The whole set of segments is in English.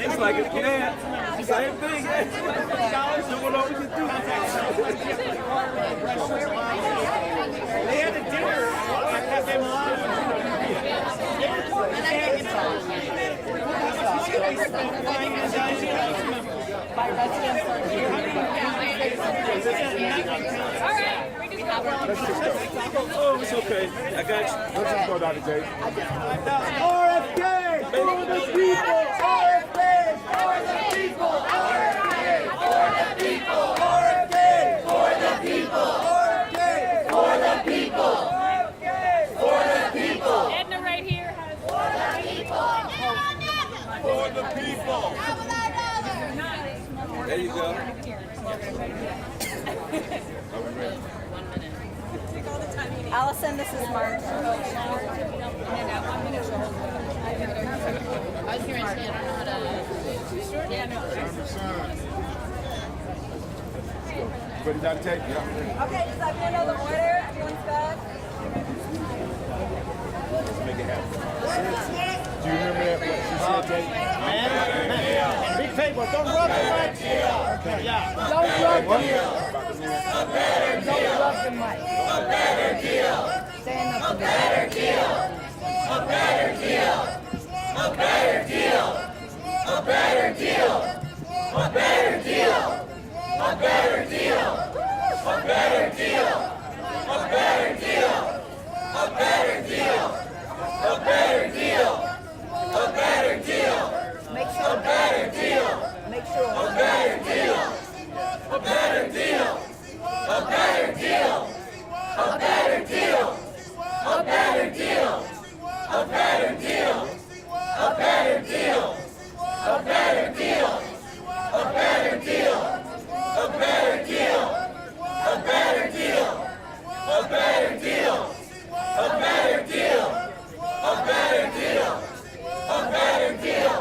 It's like it can. Same thing. Doing all we can do. They had a dinner at Cafe Milan. Oh, it's okay. I got you. Let's just go down to Jay. RFK for the people. RFK for the people. RFK for the people. RFK for the people. RFK for the people. RFK for the people. Edna right here has For the people. There you go. Allison, this is Mark. I was here and I don't know how to. Yeah, no. Ready down to tape? Yeah. Okay, just let me know the order. Everyone's good. Let's make it happen. Do you remember that? What she said, Jay? Man, big paper. Don't rub the mic. Okay. Yeah. Don't rub the mic. Don't rub the mic. A better deal. Stand up. A better deal. A better deal. A better deal. A better deal. A better deal. A better deal. A better deal. A better deal. A better deal. A better deal. A better deal. Make sure. A better deal. Make sure. A better deal. A better deal. A better deal. A better deal. A better deal. A better deal. A better deal. A better deal. A better deal. A better deal. A better deal. A better deal. A better deal. A better deal. A better deal.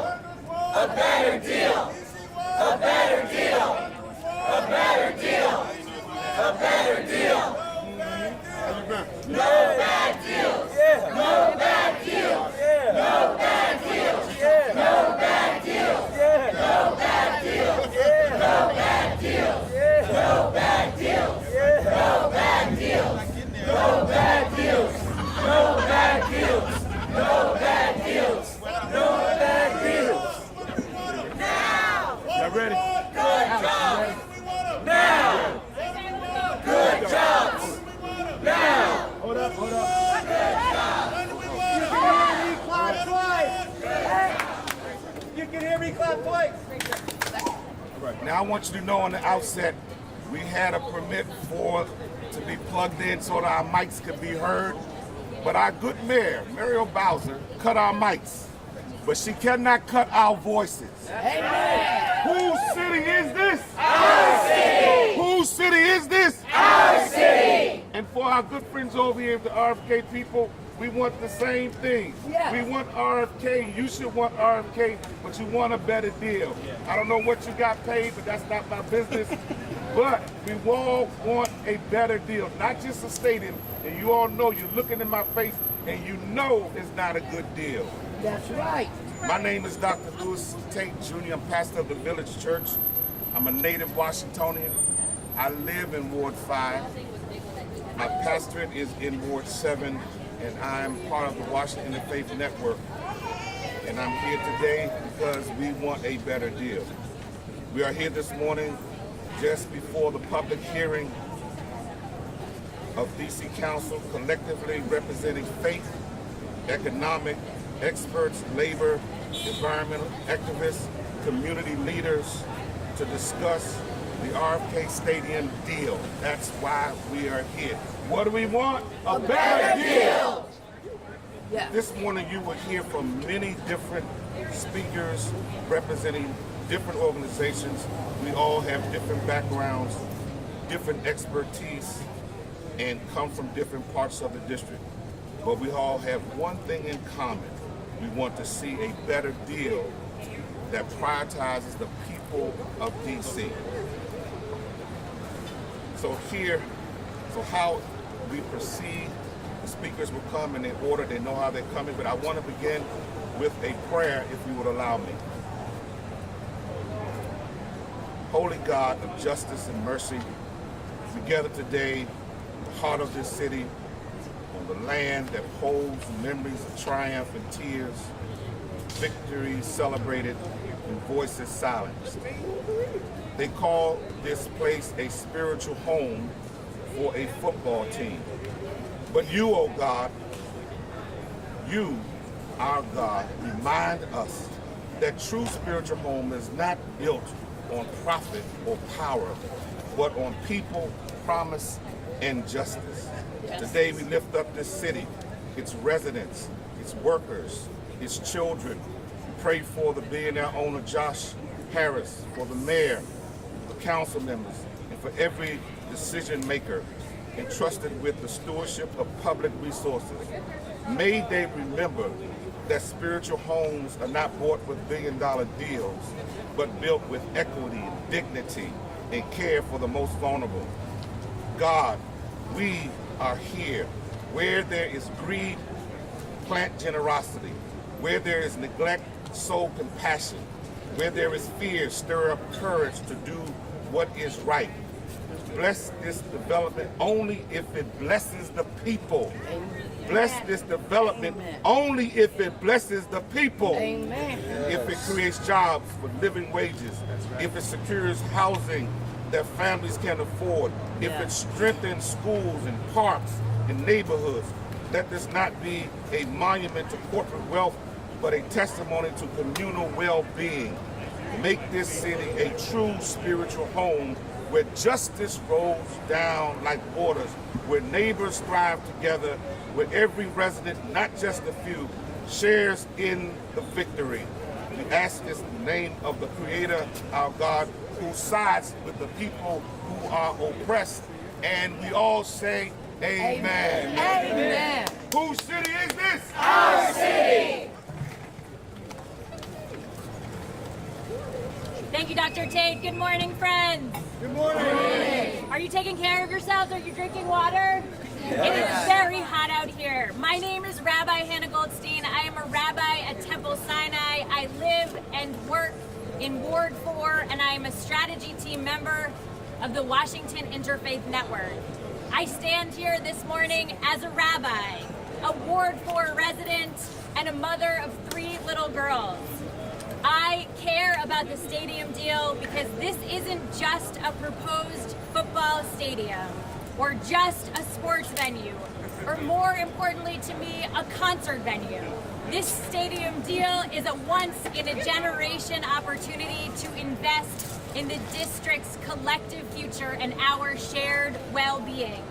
A better deal. A better deal. A better deal. A better deal. No bad deals. Yeah. No bad deals. Yeah. No bad deals. Yeah. No bad deals. Yeah. No bad deals. Yeah. No bad deals. Yeah. No bad deals. Yeah. No bad deals. No bad deals. No bad deals. No bad deals. No bad deals. Now. Y'all ready? Good jobs. Now. Good jobs. Now. Hold up, hold up. You can hear me clap twice. All right. Now I want you to know on the outset, we had a permit to be plugged in so that our mics could be heard. But our good mayor, Muriel Bowser, cut our mics. But she cannot cut our voices. Whose city is this? Our city. Whose city is this? Our city. And for our good friends over here, the RFK people, we want the same thing. Yes. We want RFK. You should want RFK, but you want a better deal. I don't know what you got paid, but that's not my business. But we all want a better deal, not just a stadium. And you all know, you're looking in my face, and you know it's not a good deal. That's right. My name is Dr. Lewis Tate Jr. I'm pastor of the Village Church. I'm a native Washingtonian. I live in Ward 5. My pastorate is in Ward 7, and I'm part of the Washington Interfaith Network. And I'm here today because we want a better deal. We are here this morning just before the public hearing of DC Council, collectively representing faith, economic, experts, labor, environmental activists, community leaders, to discuss the RFK Stadium deal. That's why we are here. What do we want? A better deal. Yeah. This morning you will hear from many different speakers representing different organizations. We all have different backgrounds, different expertise, and come from different parts of the district. But we all have one thing in common. We want to see a better deal that prioritizes the people of D.C. So how we proceed, the speakers will come in order, they know how they're coming, but I want to begin with a prayer, if you would allow me. Holy God of justice and mercy, we gather today in the heart of this city, on the land that holds memories of triumph and tears, victories celebrated and voices silenced. They call this place a spiritual home for a football team. But you, oh God, you, our God, remind us that true spiritual home is not built on profit or power, but on people, promise, and justice. Today we lift up this city, its residents, its workers, its children. We pray for the billionaire owner Josh Harris, for the mayor, the council members, and for every decision maker entrusted with the stewardship of public resources. May they remember that spiritual homes are not bought with billion-dollar deals, but built with equity, dignity, and care for the most vulnerable. God, we are here. Where there is greed, plant generosity. Where there is neglect, sow compassion. Where there is fear, stir up courage to do what is right. Bless this development only if it blesses the people. Bless this development only if it blesses the people. Amen. If it creates jobs with living wages. If it secures housing that families can afford. If it strengthens schools and parks and neighborhoods. Let this not be a monument to corporate wealth, but a testimony to communal well-being. Make this city a true spiritual home where justice rolls down like waters, where neighbors thrive together, where every resident, not just a few, shares in the victory. We ask this in the name of the Creator, our God, who sides with the people who are oppressed. And we all say, Amen. Amen. Whose city is this? Our city. Thank you, Dr. Tate. Good morning, friends. Good morning. Are you taking care of yourselves? Are you drinking water? It is very hot out here. My name is Rabbi Hannah Goldstein. I am a rabbi at Temple Sinai. I live and work in Ward 4, and I am a strategy team member of the Washington Interfaith Network. I stand here this morning as a rabbi, a Ward 4 resident, and a mother of 3 little girls. I care about the stadium deal because this isn't just a proposed football stadium or just a sports venue, or more importantly to me, a concert venue. This stadium deal is a once-in-a-generation opportunity to invest in the district's collective future and our shared well-being.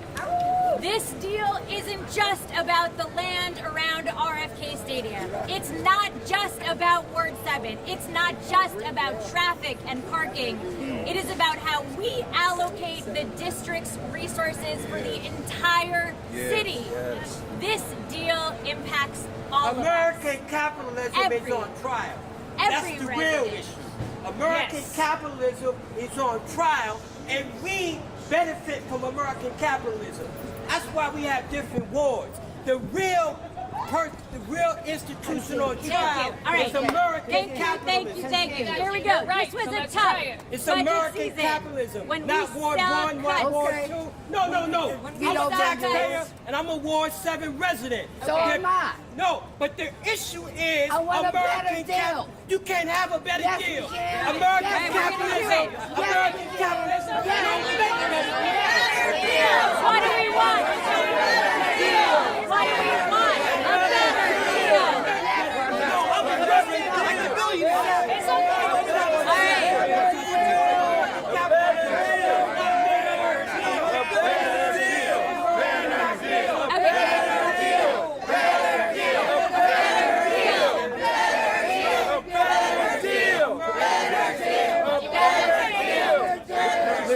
This deal isn't just about the land around RFK Stadium. It's not just about Ward 7. It's not just about traffic and parking. It is about how we allocate the district's resources for the entire city. This deal impacts all of us. American capitalism is on trial. That's the real issue. American capitalism is on trial, and we benefit from American capitalism. That's why we have different wards. The real institution on trial is American capitalism. Thank you. Here we go. This was a tough It's American capitalism, not Ward 1, not Ward 2. No. I'm a taxpayer, and I'm a Ward 7 resident. So am I. No, but the issue is I want a better American deal. capitalism. You can't have a better Yes, deal. we can. American Yes, we can. capitalism. Yes, American we can. capitalism. Yes, don't we make can. it. What do we want? What do we want? A better deal. It's okay. All right.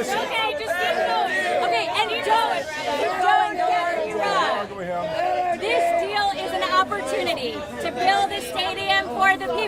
Okay, just keep going. Okay, and don't get me wrong. This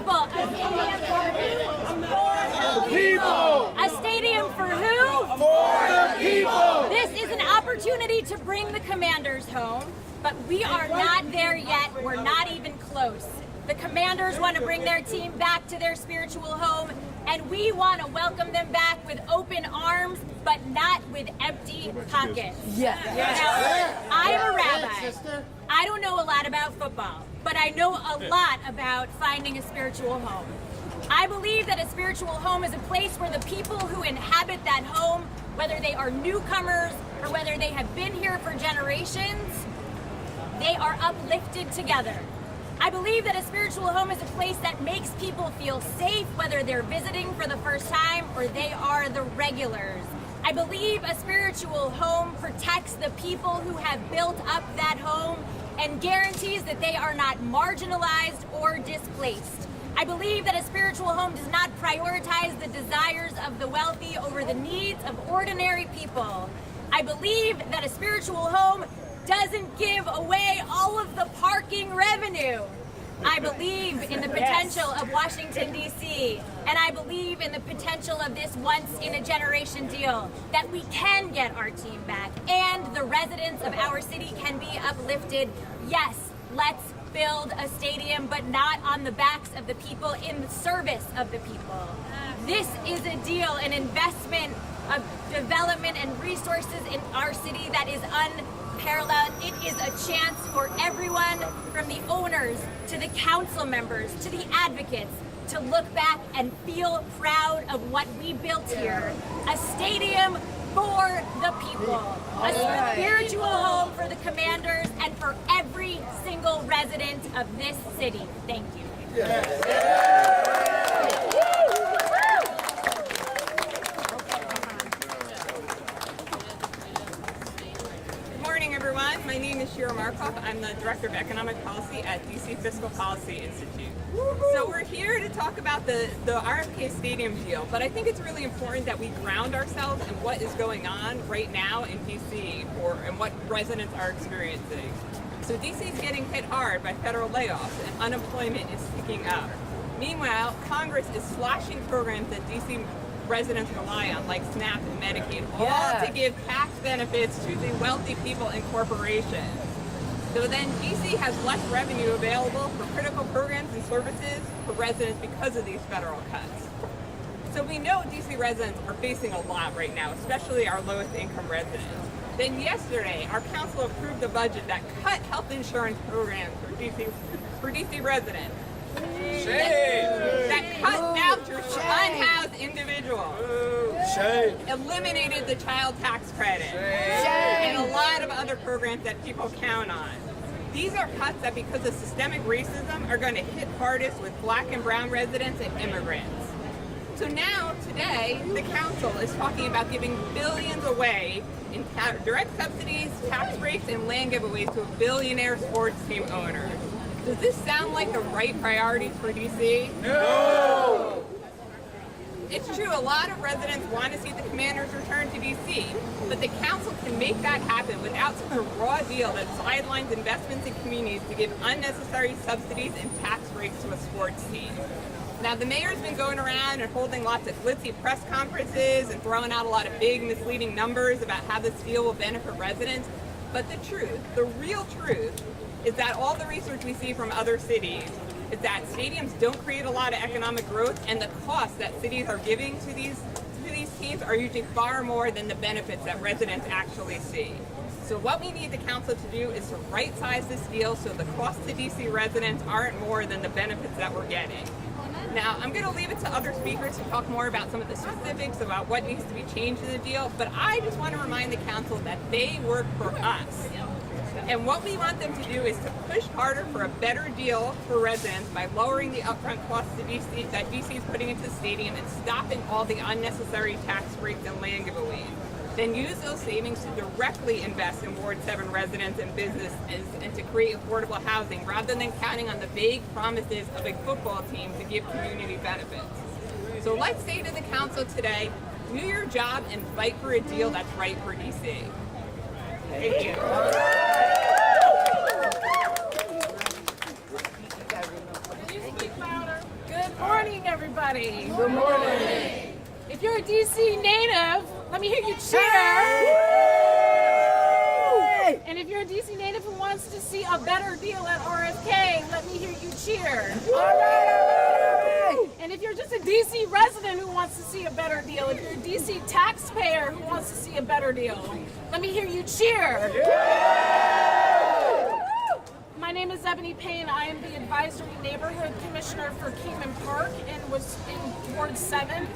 people, a stadium for who? People! A stadium for who? For the people! This is an opportunity to bring the Commanders home, but we are not there yet. We're not even close. The Commanders want to bring their team back to their spiritual home, and we want to welcome them back with open arms, but not with empty pockets. Yes. Now, I am a rabbi. I don't know a lot about football, but I know a lot about finding a spiritual home. I believe that a spiritual home is a place where the people who inhabit that home, whether they are newcomers or whether they have been here for generations, they are uplifted together. I believe that a spiritual home is a place that makes people feel safe, whether they're visiting for the first time or they are the regulars. I believe a spiritual home protects the people who have built up that home and guarantees that they are not marginalized or displaced. I believe that a spiritual home does not prioritize the desires of the wealthy over the needs of ordinary people. I believe that a spiritual home doesn't give away all of the parking revenue. I believe in the potential of Washington, D.C., and I believe in the potential of this once-in-a-generation deal, that we can get our team back, and the residents of our city can be uplifted. Yes, let's build a stadium, but not on the backs of the people, in the service of the people. This is a deal, an investment of development and resources in our city that is unparalleled. It is a chance for everyone, from the owners to the council members to the advocates, to look back and feel proud of what we built here. A stadium for the people, a spiritual home for the Commanders and for every single resident of this city. Thank you. Good morning, everyone. My name is Shira Markov. I'm the Director of Economic Policy at DC Fiscal Policy Institute. So we're here to talk about the RFK Stadium deal, but I think it's really important that we ground ourselves in what is going on right now in DC and what residents are experiencing. So DC is getting hit hard by federal layoffs and unemployment is picking up. Meanwhile, Congress is slashing programs that DC residents rely on, like SNAP and Medicaid, all to give tax benefits to the wealthy people and corporations. So then DC has less revenue available for critical programs and services for residents because of these federal cuts. So we know DC residents are facing a lot right now, especially our lowest income residents. Then yesterday, our council approved a budget that cut health insurance programs for DC residents. That cut vouchers for unhoused individuals. Eliminated the child tax credit. And a lot of other programs that people count on. These are cuts that, because of systemic racism, are going to hit hardest with Black and brown residents and immigrants. So now, today, the council is talking about giving billions away in direct subsidies, tax breaks, and land giveaways to billionaire sports team owners. Does this sound like the right priorities for DC? No! It's true, a lot of residents want to see the Commanders return to DC, but the council can make that happen without such a raw deal that sidelines investments in communities to give unnecessary subsidies and tax breaks to a sports team. Now, the mayor's been going around and holding lots of glitzy press conferences and throwing out a lot of big misleading numbers about how this deal will benefit residents, but the truth, the real truth, is that all the research we see from other cities is that stadiums don't create a lot of economic growth, and the costs that cities are giving to these teams are usually far more than the benefits that residents actually see. So what we need the council to do is to right-size this deal so the costs to DC residents aren't more than the benefits that we're getting. Now, I'm going to leave it to other speakers to talk more about some of the specifics about what needs to be changed in the deal, but I just want to remind the council that they work for us. And what we want them to do is to push harder for a better deal for residents by lowering the upfront costs to DC, that DC is putting into the stadium, and stopping all the unnecessary tax breaks and land giveaways. Then use those savings to directly invest in Ward 7 residents and businesses and to create affordable housing, rather than counting on the vague promises of a football team to give community benefits. So let's say to the council today, do your job and fight for a deal that's right for DC. Thank you. Good morning, everybody. Good morning. If you're a DC native, let me hear you cheer. And if you're a DC native who wants to see a better deal at RFK, let me hear you cheer. All right. And if you're just a DC resident who wants to see a better deal, if you're a DC taxpayer who wants to see a better deal, let me hear you cheer. My name is Ebony Payne. I am the Advisory Neighborhood Commissioner for Kingman Park and was in Ward 7.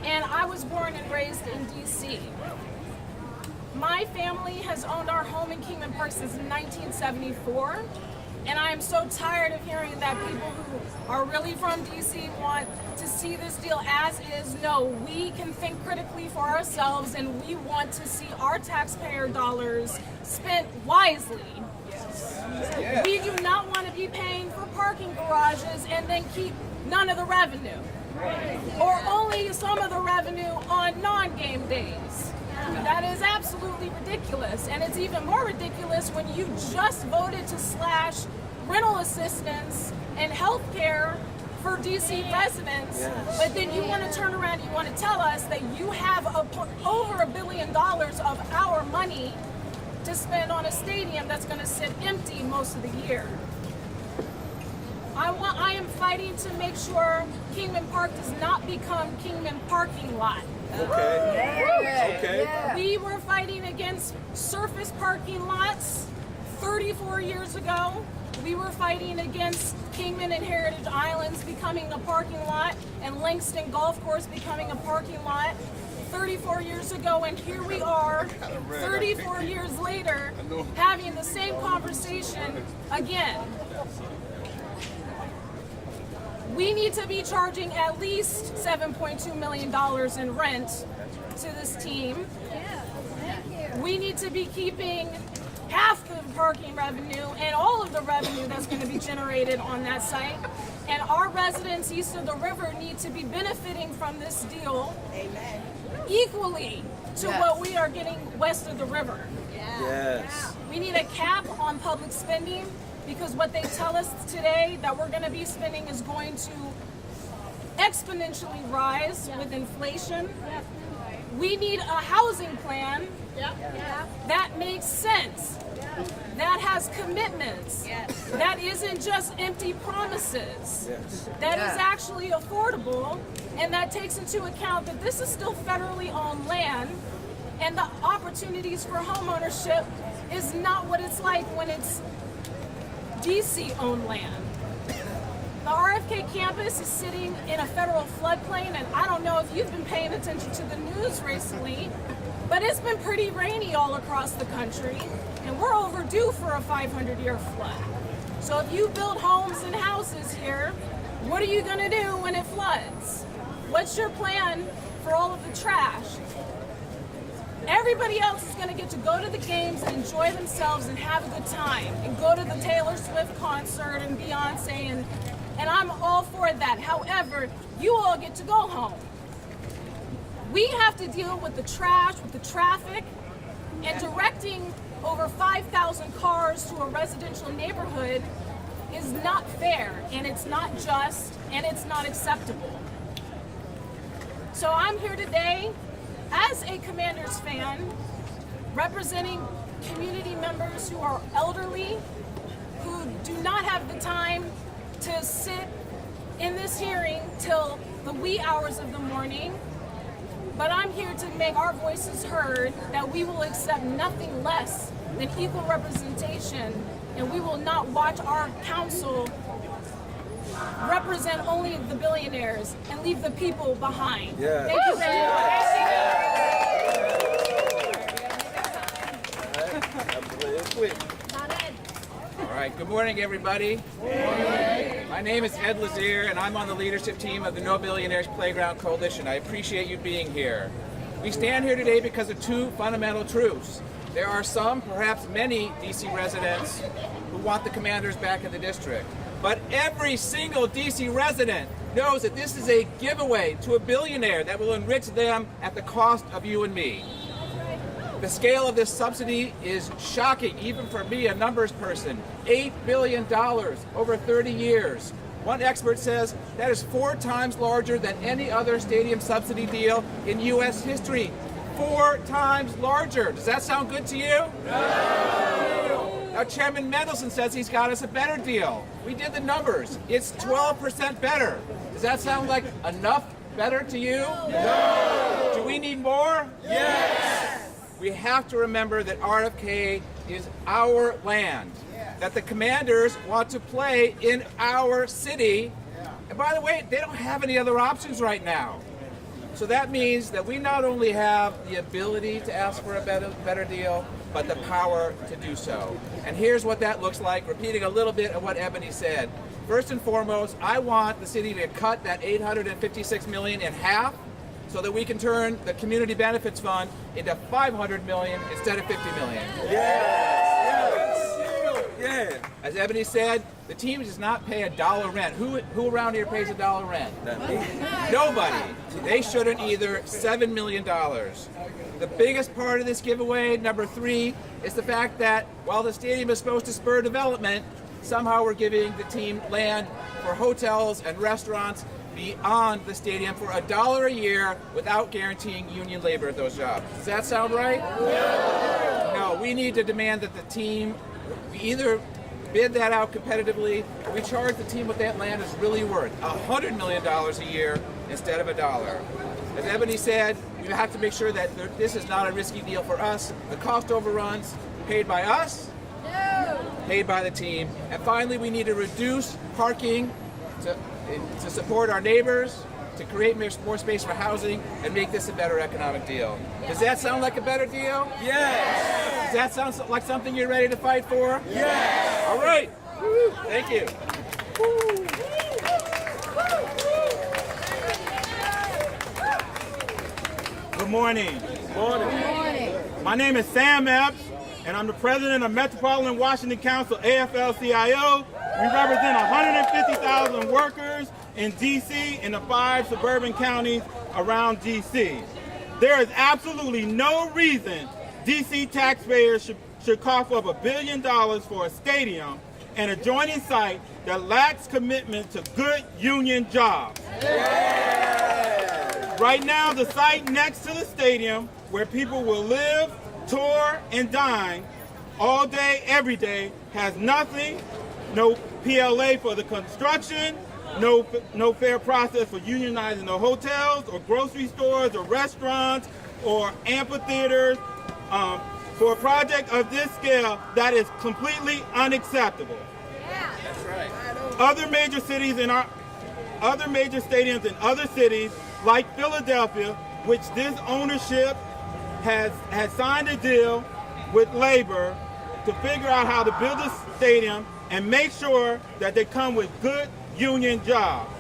And I was born and raised in DC. My family has owned our home in Kingman Park since 1974. And I am so tired of hearing that people who are really from DC want to see this deal as is. No, we can think critically for ourselves, and we want to see our taxpayer dollars spent wisely. Yeah. We do not want to be paying for parking garages and then keep none of the revenue, or only some of the revenue on non-game days. That is absolutely ridiculous, and it's even more ridiculous when you just voted to slash rental assistance and health care for DC residents, but then you want to turn around and you want to tell us that you have over $1 billion of our money to spend on a stadium that's going to sit empty most of the year. I am fighting to make sure Kingman Park does not become Kingman Parking Lot. Okay. Okay. We were fighting against surface parking lots 34 years ago. We were fighting against Kingman and Heritage Islands becoming a parking lot and Langston Golf Course becoming a parking lot 34 years ago, and here we are 34 years later having the same conversation again. We need to be charging at least $7.2 million in rent to this team. We need to be keeping half the parking revenue and all of the revenue that's going to be generated on that site. And our residents east of the river need to be benefiting from this deal equally to what we are getting west of the river. Yes. We need a cap on public spending, because what they tell us today that we're going to be spending is going to exponentially rise with inflation. We need a housing plan that makes sense, that has commitments, that isn't just empty promises, that is actually affordable, and that takes into account that this is still federally owned land, and the opportunities for homeownership is not what it's like when it's DC-owned land. The RFK campus is sitting in a federal floodplain, and I don't know if you've been paying attention to the news recently, but it's been pretty rainy all across the country, and we're overdue for a 500-year flood. So if you build homes and houses here, what are you going to do when it floods? What's your plan for all of the trash? Everybody else is going to get to go to the games and enjoy themselves and have a good time and go to the Taylor Swift concert and Beyonce, and I'm all for that. However, you all get to go home. We have to deal with the trash, with the traffic, and directing over 5,000 cars to a residential neighborhood is not fair, and it's not just, and it's not acceptable. So I'm here today as a Commanders fan, representing community members who are elderly, who do not have the time to sit in this hearing till the wee hours of the morning. But I'm here to make our voices heard, that we will accept nothing less than equal representation, and we will not watch our council represent only the billionaires and leave the people behind. Yeah. Thank you very much. All right, good morning, everybody. My name is Ed Lazier, and I'm on the leadership team of the No Billionaires Playground Coalition. I appreciate you being here. We stand here today because of two fundamental truths. There are some, perhaps many, DC residents who want the Commanders back in the district. But every single DC resident knows that this is a giveaway to a billionaire that will enrich them at the cost of you and me. The scale of this subsidy is shocking, even for me, a numbers person. $8 billion over 30 years. One expert says that is 4 times larger than any other stadium subsidy deal in U.S. history. 4 times larger. Does that sound good to you? No! Now, Chairman Mendelson says he's got us a better deal. We did the numbers. It's 12% better. Does that sound like enough better to you? No! Do we need more? Yes! We have to remember that RFK is our land, that the Commanders want to play in our city. And by the way, they don't have any other options right now. So that means that we not only have the ability to ask for a better deal, but the power to do so. And here's what that looks like, repeating a little bit of what Ebony said. First and foremost, I want the city to cut that $856 million in half so that we can turn the Community Benefits Fund into $500 million instead of $50 million. Yeah. As Ebony said, the team does not pay $1 rent. Who around here pays $1 rent? Nobody. They shouldn't either. $7 million. The biggest part of this giveaway, number 3, is the fact that while the stadium is supposed to spur development, somehow we're giving the team land for hotels and restaurants beyond the stadium for $1 a year without guaranteeing union labor at those jobs. Does that sound right? No, we need to demand that the team, we either bid that out competitively or we charge the team what that land is really worth, $100 million a year instead of $1. As Ebony said, we have to make sure that this is not a risky deal for us. The cost overruns paid by us, paid by the team. And finally, we need to reduce parking to support our neighbors, to create more space for housing, and make this a better economic deal. Does that sound like a better deal? Yes. Does that sound like something you're ready to fight for? Yes. All right. Thank you. Good morning. My name is Sam Epps, and I'm the president of Metropolitan Washington Council, AFL-CIO. We represent 150,000 workers in D.C. and the 5 suburban counties around D.C. There is absolutely no reason D.C. taxpayers should cough up $1 billion for a stadium and adjoining site that lacks commitment to good union jobs. Right now, the site next to the stadium, where people will live, tour, and dine all day, every day, has nothing, no PLA for the construction, no fair process for unionizing the hotels or grocery stores or restaurants or amphitheaters. For a project of this scale, that is completely unacceptable. Yeah. That's right. Other major stadiums in other cities, like Philadelphia, which this ownership has signed a deal with labor to figure out how to build a stadium and make sure that they come with good union jobs.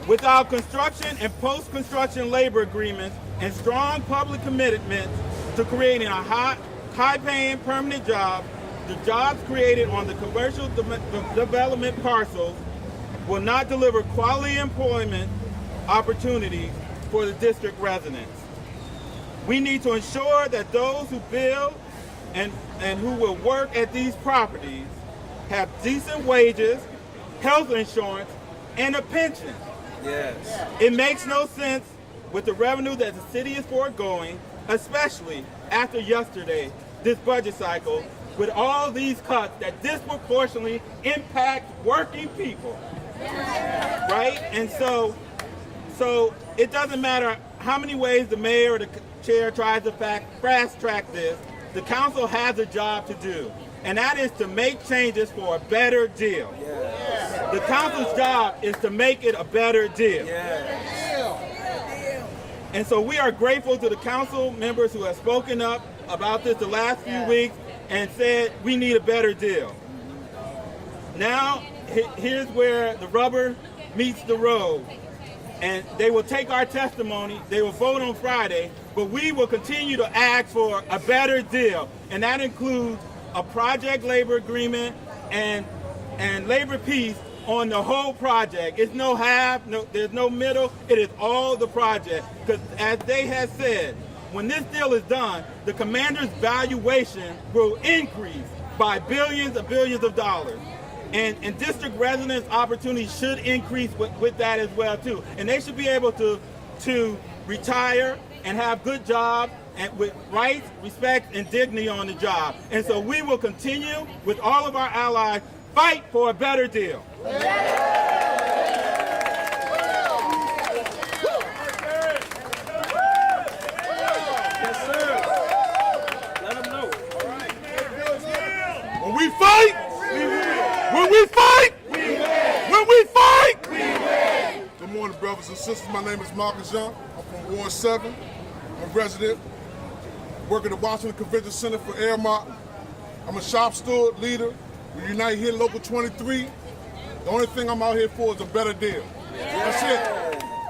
Without construction and post-construction labor agreements and strong public commitments to creating a high-paying permanent job, the jobs created on the commercial development parcels will not deliver quality employment opportunities for the district residents. We need to ensure that those who build and who will work at these properties have decent wages, health insurance, and a pension. Yes. It makes no sense with the revenue that the city is foregoing, especially after yesterday, this budget cycle, with all these cuts that disproportionately impact working people. Right? And so it doesn't matter how many ways the mayor or the chair tries to fast track this, the council has a job to do, and that is to make changes for a better deal. Yes. The council's job is to make it a better deal. Yes. And so we are grateful to the council members who have spoken up about this the last few weeks and said we need a better deal. Now, here's where the rubber meets the road. And they will take our testimony, they will vote on Friday, but we will continue to ask for a better deal. And that includes a project labor agreement and labor peace on the whole project. It's no half, there's no middle, it is all the project. Because as they have said, when this deal is done, the Commander's valuation will increase by billions of dollars. And district residents' opportunities should increase with that as well too. And they should be able to retire and have good jobs and with rights, respect, and dignity on the job. And so we will continue with all of our allies, fight for a better deal. When we fight, we win. When we fight, we win. When we fight, we win. Good morning, brothers and sisters. My name is Marcus Young. I'm from Ward 7. I'm a resident. Work at the Washington Convention Center for Air Martin. I'm a shop steward leader. We unite here, Local 23. The only thing I'm out here for is a better deal. That's it.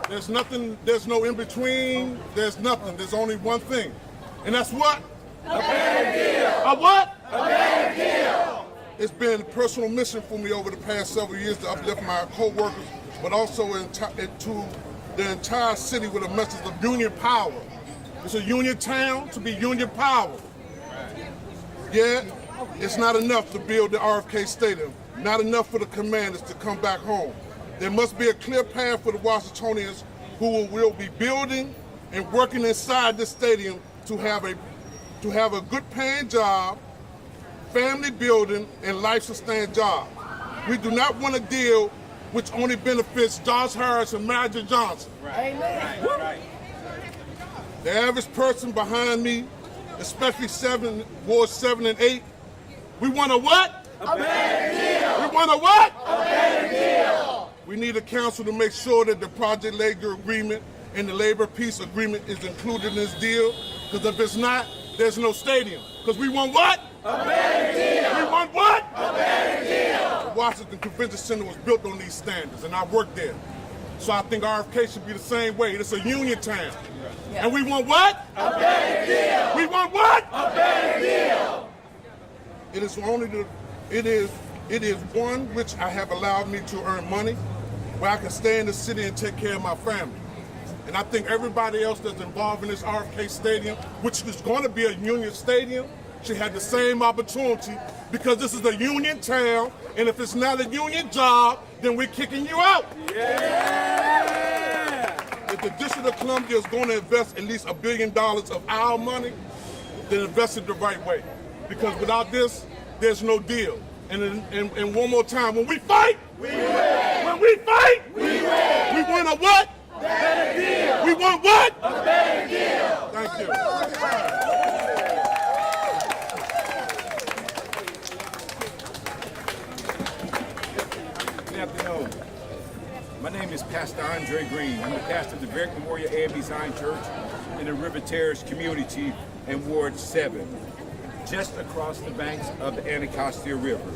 There's nothing, there's no in between, there's nothing. There's only one thing. And that's what? A better deal. A what? A better deal. It's been a personal mission for me over the past several years to uplift my co-workers, but also to the entire city with a message of union power. It's a union town to be union power. Yeah, it's not enough to build the RFK Stadium, not enough for the commanders to come back home. There must be a clear path for the Washingtonians who will be building and working inside this stadium to have a good paying job, family building, and life-sustaining job. We do not want a deal which only benefits Josh Harris and Magic Johnson. Amen. The average person behind me, especially Ward 7 and 8, we want a what? A better deal. We want a what? A better deal. We need a council to make sure that the project labor agreement and the labor peace agreement is included in this deal, because if it's not, there's no stadium. Because we want what? A better deal. We want what? A better deal. The Washington Convention Center was built on these standards, and I worked there. So I think RFK should be the same way. It's a union town. And we want what? A better deal. We want what? A better deal. It is one which I have allowed me to earn money, where I can stay in the city and take care of my family. And I think everybody else that's involved in this RFK Stadium, which is going to be a union stadium, should have the same opportunity, because this is a union town, and if it's not a union job, then we're kicking you out. Yeah. If the District of Columbia is going to invest at least $1 billion of our money, then invest it the right way. Because without this, there's no deal. And one more time, when we fight, we win. When we fight, we win. We want a what? A better deal. We want what? A better deal. Thank you. Good afternoon. My name is Pastor Andre Green. I'm the pastor of the American Memorial A&B Zion Church in the River Terrace community in Ward 7, just across the banks of the Anacostia River,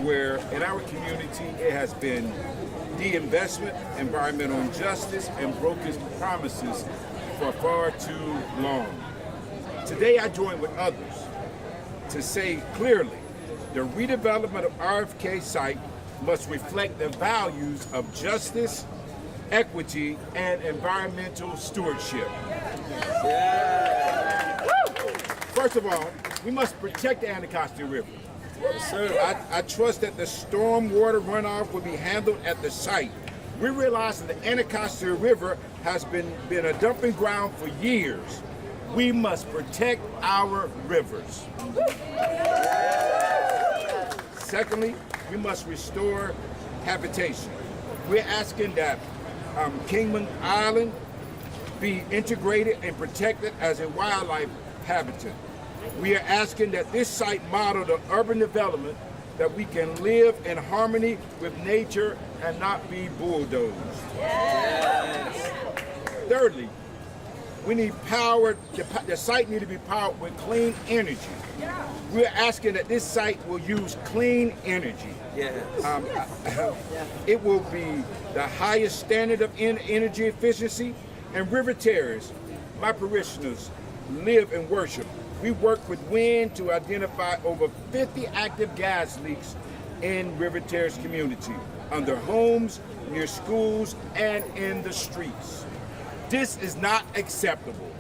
where in our community it has been de-investment, environmental injustice, and broken promises for far too long. Today I join with others to say clearly the redevelopment of RFK site must reflect the values of justice, equity, and environmental stewardship. First of all, we must protect the Anacostia River. I trust that the storm water runoff will be handled at the site. We realize that the Anacostia River has been a dumping ground for years. We must protect our rivers. Secondly, we must restore habitation. We're asking that Kingman Island be integrated and protected as a wildlife habitat. We are asking that this site model the urban development that we can live in harmony with nature and not be bulldozed. Yes. Thirdly, we need power, the site needs to be powered with clean energy. We're asking that this site will use clean energy. It will be the highest standard of energy efficiency. And River Terrace, my parishioners live and worship. We work with WIN to identify over 50 active gas leaks in River Terrace community, under homes, near schools, and in the streets. This is not acceptable.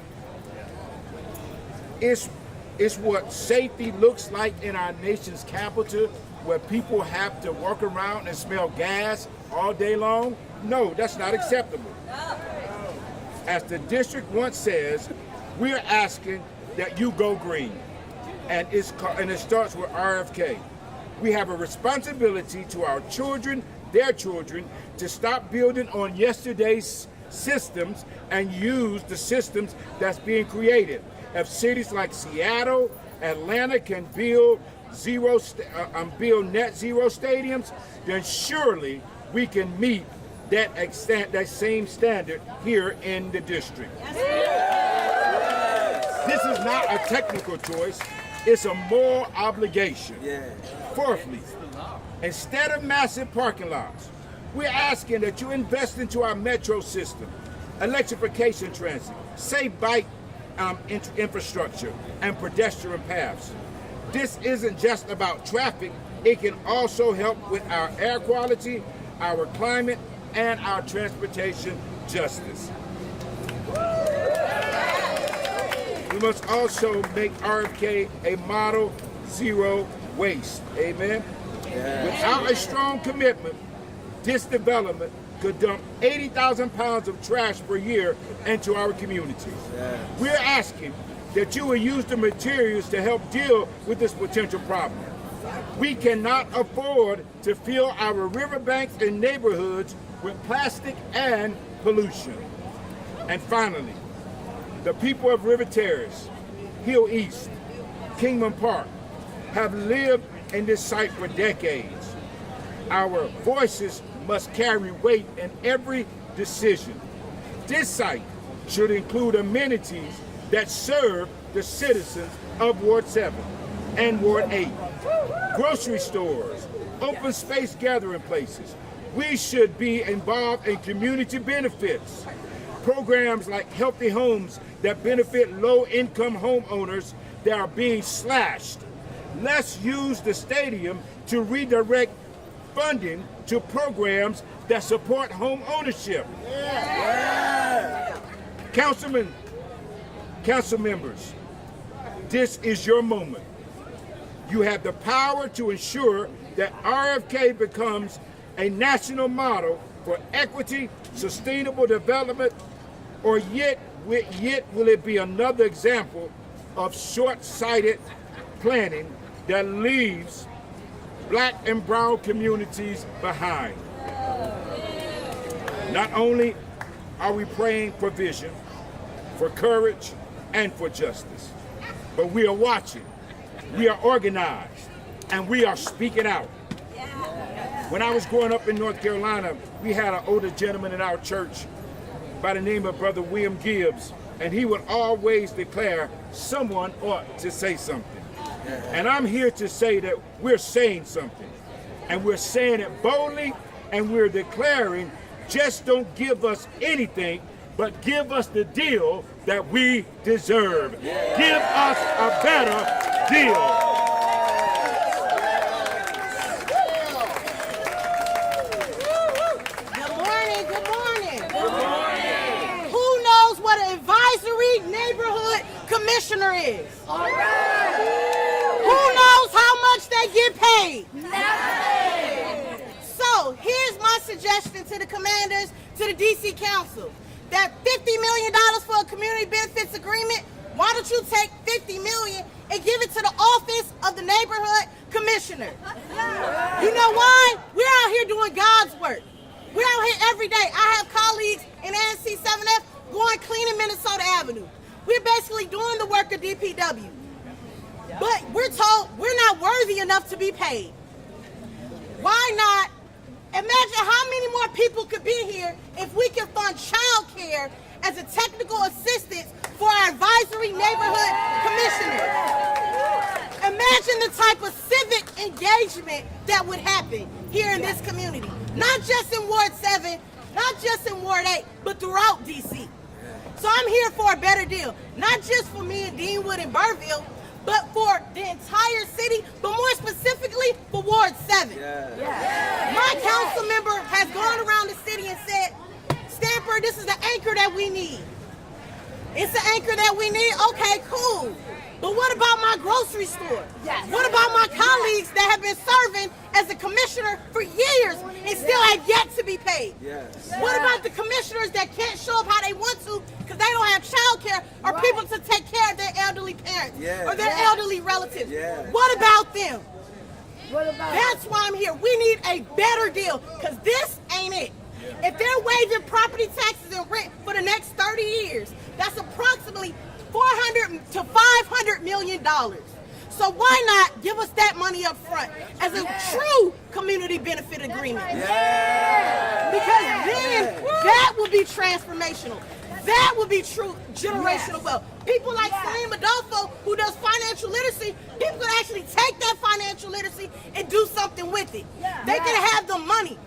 It's what safety looks like in our nation's capital, where people have to walk around and smell gas all day long? No, that's not acceptable. As the district once says, we're asking that you go green. And it starts with RFK. We have a responsibility to our children, their children, to stop building on yesterday's systems and use the systems that's being created. If cities like Seattle, Atlanta can build net zero stadiums, then surely we can meet that same standard here in the district. This is not a technical choice, it's a moral obligation. Fourthly, instead of massive parking lots, we're asking that you invest into our metro system, electrification transit, safe bike infrastructure, and pedestrian paths. This isn't just about traffic, it can also help with our air quality, our climate, and our transportation justice. We must also make RFK a model zero waste. Amen? Without a strong commitment, this development could dump 80,000 pounds of trash per year into our communities. We're asking that you will use the materials to help deal with this potential problem. We cannot afford to fill our riverbanks and neighborhoods with plastic and pollution. And finally, the people of River Terrace, Hill East, Kingman Park have lived in this site for decades. Our voices must carry weight in every decision. This site should include amenities that serve the citizens of Ward 7 and Ward 8. Grocery stores, open space gathering places. We should be involved in community benefits. Programs like Healthy Homes that benefit low-income homeowners that are being slashed. Let's use the stadium to redirect funding to programs that support home ownership. Council members, this is your moment. You have the power to ensure that RFK becomes a national model for equity, sustainable development, or yet will it be another example of short-sighted planning that leaves Black and brown communities behind? Not only are we praying for vision, for courage, and for justice, but we are watching, we are organized, and we are speaking out. When I was growing up in North Carolina, we had an older gentleman in our church by the name of Brother William Gibbs, and he would always declare someone ought to say something. And I'm here to say that we're saying something, and we're saying it boldly, and we're declaring, just don't give us anything, but give us the deal that we deserve. Give us a better deal. Good morning, good morning. Good morning. Who knows what an advisory neighborhood commissioner is? All right. Who knows how much they get paid? Nothing. So here's my suggestion to the commanders, to the DC Council. That $50 million for a community benefits agreement, why don't you take $50 million and give it to the office of the neighborhood commissioner? You know why? We're out here doing God's work. We're out here every day. I have colleagues in ANC 7F going cleaning Minnesota Avenue. We're basically doing the work of DPW. But we're told we're not worthy enough to be paid. Why not? Imagine how many more people could be here if we could fund child care as a technical assistance for our advisory neighborhood commissioner. Imagine the type of civic engagement that would happen here in this community. Not just in Ward 7, not just in Ward 8, but throughout DC. So I'm here for a better deal. Not just for me in Deanwood and Burville, but for the entire city, but more specifically for Ward 7. My council member has gone around the city and said, Stamper, this is the anchor that we need. It's the anchor that we need? Okay, cool. But what about my grocery store? Yes. What about my colleagues that have been serving as a commissioner for years and still have yet to be paid? Yes. What about the commissioners that can't show up how they want to because they don't have child care or people to take care of their elderly parents or their elderly relatives? What about them? That's why I'm here. We need a better deal because this ain't it. If they're waiving property taxes and rent for the next 30 years, that's approximately $400 to $500 million. So why not give us that money up front as a true community benefit agreement? Because then that will be transformational. That will be true generational wealth. People like Salim Adolfo, who does financial literacy, people can actually take that financial literacy and do something with it. They can have the money.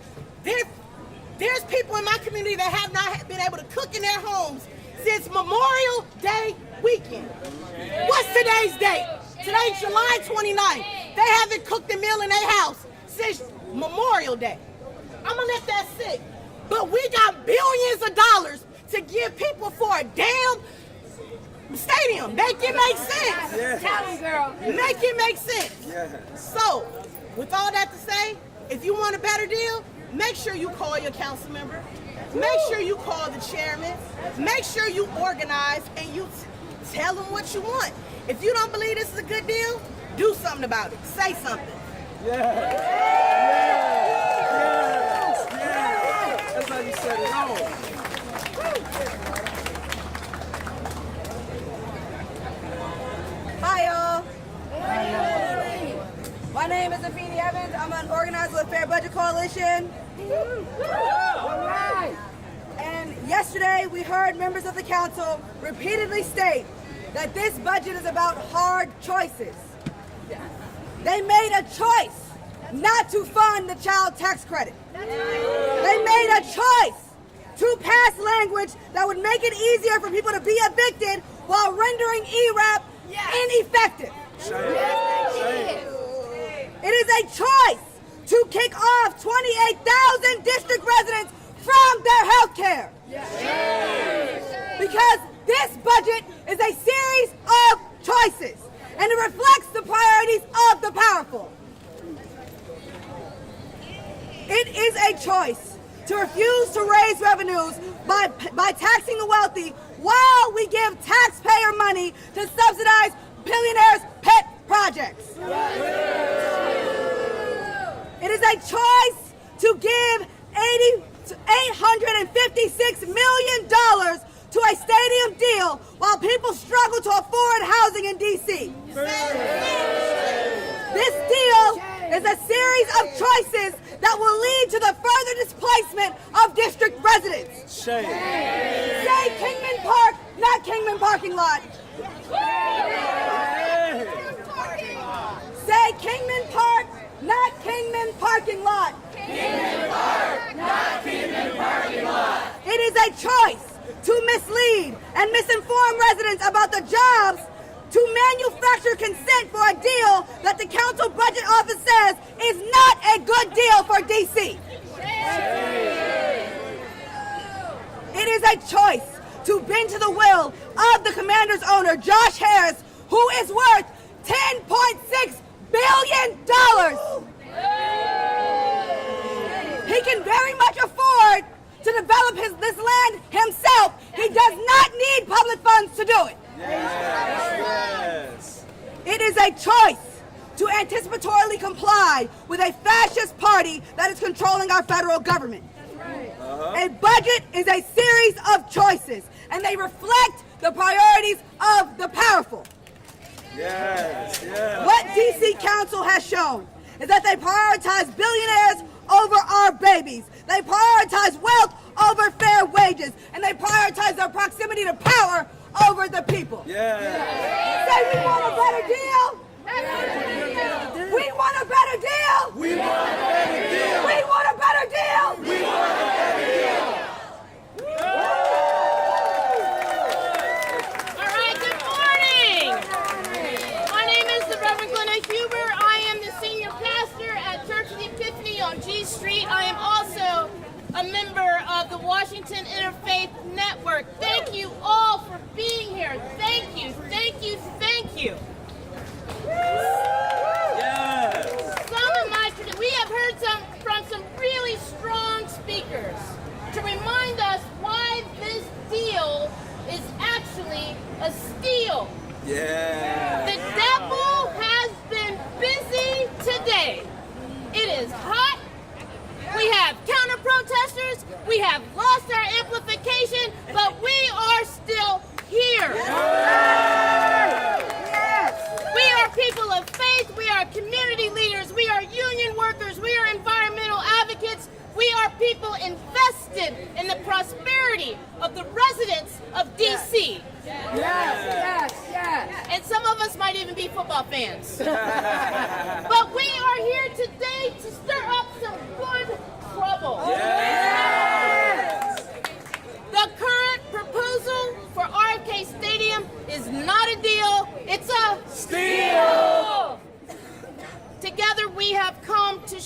There's people in my community that have not been able to cook in their homes since Memorial Day weekend. What's today's date? Today's July 29th. They haven't cooked a meal in their house since Memorial Day. I'm gonna let that sit. But we got billions of dollars to give people for a damn stadium. Make it make sense. Tell me, girl. Make it make sense. So, with all that to say, if you want a better deal, make sure you call your council member. Make sure you call the chairman. Make sure you organize and you tell them what you want. If you don't believe this is a good deal, do something about it. Say something. That's how you set it on. Hi, y'all. My name is Afeni Evans. I'm an organizer with Fair Budget Coalition. And yesterday we heard members of the council repeatedly state that this budget is about hard choices. They made a choice not to fund the child tax credit. They made a choice to pass language that would make it easier for people to be evicted while rendering ERAP ineffective. It is a choice to kick off 28,000 district residents from their health care. Because this budget is a series of choices, and it reflects the priorities of the powerful. It is a choice to refuse to raise revenues by taxing the wealthy while we give taxpayer money to subsidize billionaires' pet projects. It is a choice to give $856 million to a stadium deal while people struggle to afford housing in D.C. This deal is a series of choices that will lead to the further displacement of district residents. Say Kingman Park, not Kingman Parking Lot. Say Kingman Park, not Kingman Parking Lot. Kingman Park, not Kingman Parking Lot. It is a choice to mislead and misinform residents about the jobs, to manufacture consent for a deal that the council budget office says is not a good deal for D.C. It is a choice to bend to the will of the Commander's owner, Josh Harris, who is worth $10.6 billion. He can very much afford to develop this land himself. He does not need public funds to do it. It is a choice to anticipatorily comply with a fascist party that is controlling our federal government. A budget is a series of choices, and they reflect the priorities of the powerful. What D.C. Council has shown is that they prioritize billionaires over our babies. They prioritize wealth over fair wages, and they prioritize their proximity to power over the people. Say we want a better deal. We want a better deal. We want a better deal. We want a better deal. We want a better deal. All right, good morning. My name is the Reverend Glenna Huber. I am the senior pastor at Church of the Epiphany on G Street. I am also a member of of the Washington Interfaith Network. Thank you all for being here. Thank you, thank you, thank you. Yes. We have heard from some really strong speakers to remind us why this deal is actually a steal. Yeah. The devil has been busy today. It is hot. We have counter protesters. We have lost our amplification, but we are still here. We are people of faith. We are community leaders. We are union workers. We are environmental advocates. We are people invested in the prosperity of the residents of D.C. Yes. And some of us might even be football fans. But we are here today to stir up some good trouble. Yes. The current proposal for RFK Stadium is not a deal, it's a steal. Together we have come to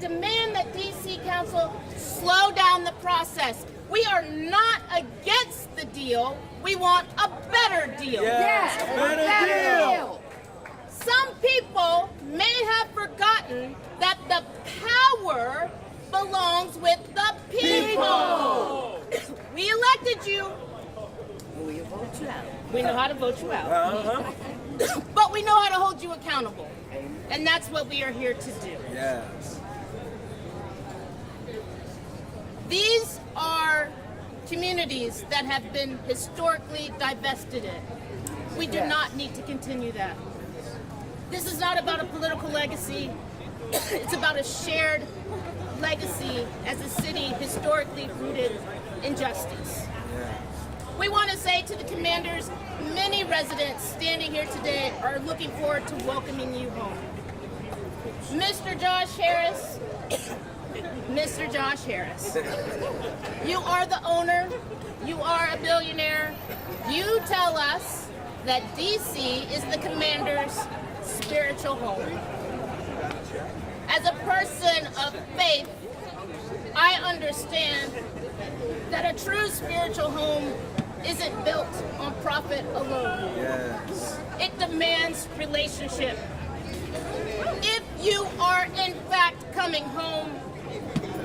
demand that DC Council slow down the process. We are not against the deal, we want a better deal. Yes, a better deal. Some people may have forgotten that the power belongs with the people. We elected you. We vote you out. We know how to vote you out. But we know how to hold you accountable. And that's what we are here to do. Yes. These are communities that have been historically divested in. We do not need to continue that. This is not about a political legacy. It's about a shared legacy as a city historically rooted in justice. We want to say to the commanders, many residents standing here today are looking forward to welcoming you home. Mr. Josh Harris, Mr. Josh Harris, you are the owner, you are a billionaire. You tell us that DC is the commander's spiritual home. As a person of faith, I understand that a true spiritual home isn't built on profit alone. Yes. It demands relationship. If you are in fact coming home,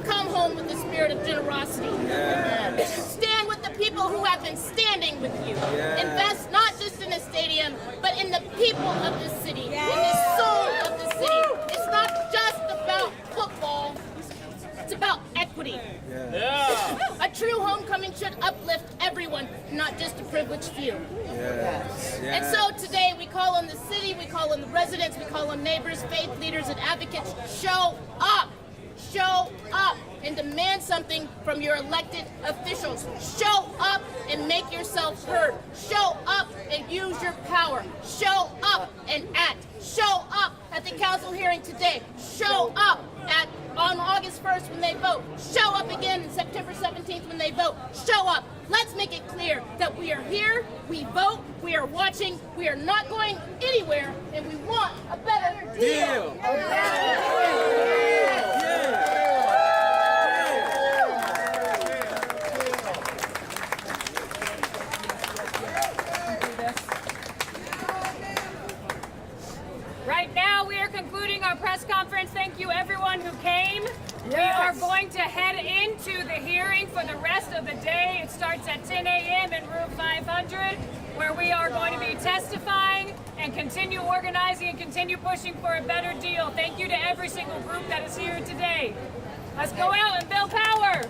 come home with the spirit of generosity. Yes. Stand with the people who have been standing with you. Yes. Invest not just in a stadium, but in the people of the city, in the soul of the city. It's not just about football, it's about equity. A true homecoming should uplift everyone, not just a privileged few. Yes. And so today we call on the city, we call on the residents, we call on neighbors, faith leaders, and advocates. Show up and demand something from your elected officials. Show up and make yourself heard. Show up and use your power. Show up and act. Show up at the council hearing today. Show up on August 1st when they vote. Show up again on September 17th when they vote. Show up. Let's make it clear that we are here, we vote, we are watching, we are not going anywhere, and we want a better deal. Right now, we are concluding our press conference. Thank you, everyone who came. We are going to head into the hearing for the rest of the day. It starts at 10 a.m. in room 500, where we are going to be testifying and continue organizing and continue pushing for a better deal. Thank you to every single group that is here today. Let's go out and build power.